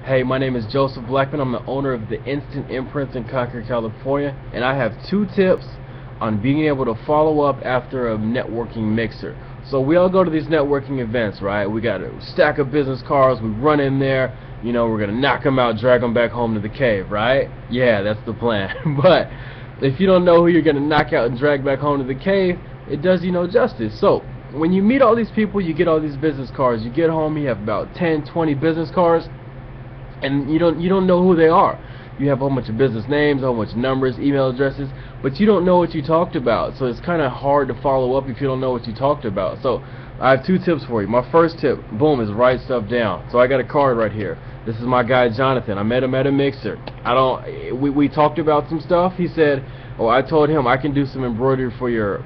Hey, my name is Joseph Blackman. I'm the owner of the Instant Imprints in Concord, California, and I have 2 tips on being able to follow up after a networking mixer. So we all go to these networking events, right? We got a stack of business cards, we run in there, you know, we're gonna knock them out, drag them back home to the cave, right? Yeah, that's the plan. But if you don't know who you're gonna knock out and drag back home to the cave, it does you no justice. So when you meet all these people, you get all these business cards, you get home, you have about 10, 20 business cards, and you don't know who they are. You have a whole bunch of business names, a whole bunch of numbers, email addresses, but you don't know what you talked about. So it's kind of hard to follow up if you don't know what you talked about. So I have 2 tips for you. My first tip, boom, is write stuff down. So I got a card right here. This is my guy Jonathan. I met him at a mixer. We talked about some stuff. He said, "Oh, I told him I can do some embroidery for your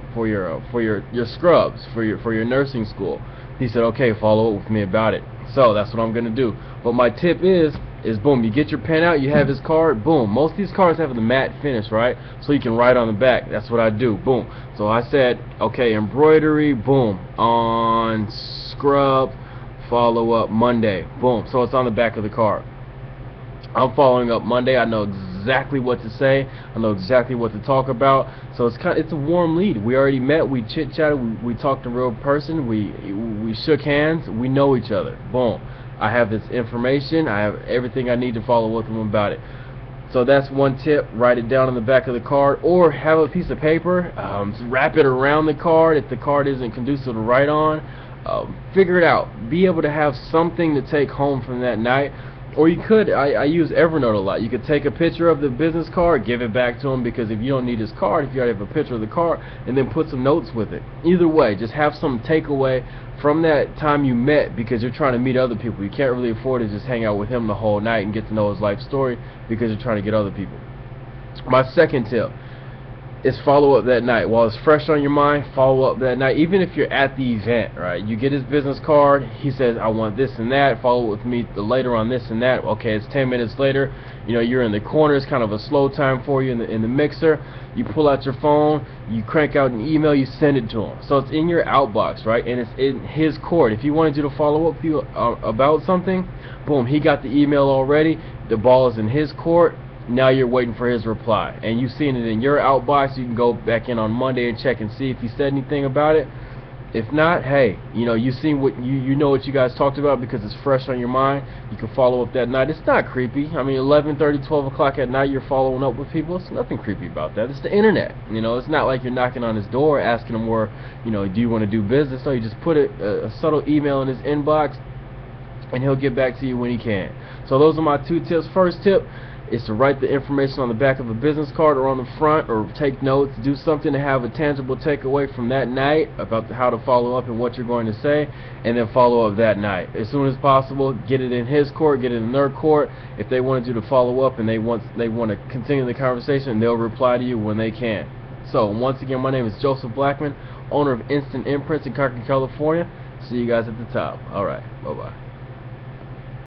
scrubs for your nursing school." He said, "Okay, follow up with me about it." So that's what I'm gonna do. But my tip is boom, you get your pen out, you have his card, boom. Most of these cards have the matte finish, right? So you can write on the back. That's what I do, boom. So I said, okay, embroidery, boom, on scrub, follow up Monday, boom. So it's on the back of the card. I'm following up Monday. I know exactly what to say. I know exactly what to talk about. So it's a warm lead. We already met. We chit chatted. We talked in real person. We shook hands. We know each other. Boom. I have this information. I have everything I need to follow up with them about it. So that's one tip. Write it down on the back of the card, or have a piece of paper. Wrap it around the card if the card isn't conducive to write on. Figure it out. Be able to have something to take home from that night. Or you could, I use Evernote a lot. You could take a picture of the business card, give it back to him, because if you don't need his card, if you already have a picture of the card, and then put some notes with it. Either way, just have some takeaway from that time you met, because you're trying to meet other people. You can't really afford to just hang out with him the whole night and get to know his life story, because you're trying to get other people. My second tip is follow up that night. While it's fresh on your mind, follow up that night. Even if you're at the event, right? You get his business card, he says, I want this and that, follow up with me later on this and that. Okay, it's 10 minutes later, you know, you're in the corner, it's kind of a slow time for you in the mixer. You pull out your phone, you crank out an email, you send it to him. So it's in your outbox, right? And it's in his court. If he wanted you to follow up with you about something, boom, he got the email already, the ball is in his court. Now you're waiting for his reply, and you've seen it in your outbox. You can go back in on Monday and check and see if he said anything about it. If not, hey, you know, you've seen what you know what you guys talked about, because it's fresh on your mind. You can follow up that night. It's not creepy. I mean, 11:30, 12 o'clock at night, you're following up with people. It's nothing creepy about that. It's the internet. You know, it's not like you're knocking on his door asking him where, you know, do you want to do business? No, you just put a subtle email in his inbox, and he'll get back to you when he can. So those are my 2 tips. First tip is to write the information on the back of a business card or on the front, or take notes. Do something to have a tangible takeaway from that night about how to follow up and what you're going to say, and then follow up that night as soon as possible. Get it in his court, get it in their court. If they wanted you to follow up and they want to continue the conversation, they'll reply to you when they can. So once again, my name is Joseph Blackman, owner of Instant Imprints in Concord, California. See you guys at the top. All right, bye bye.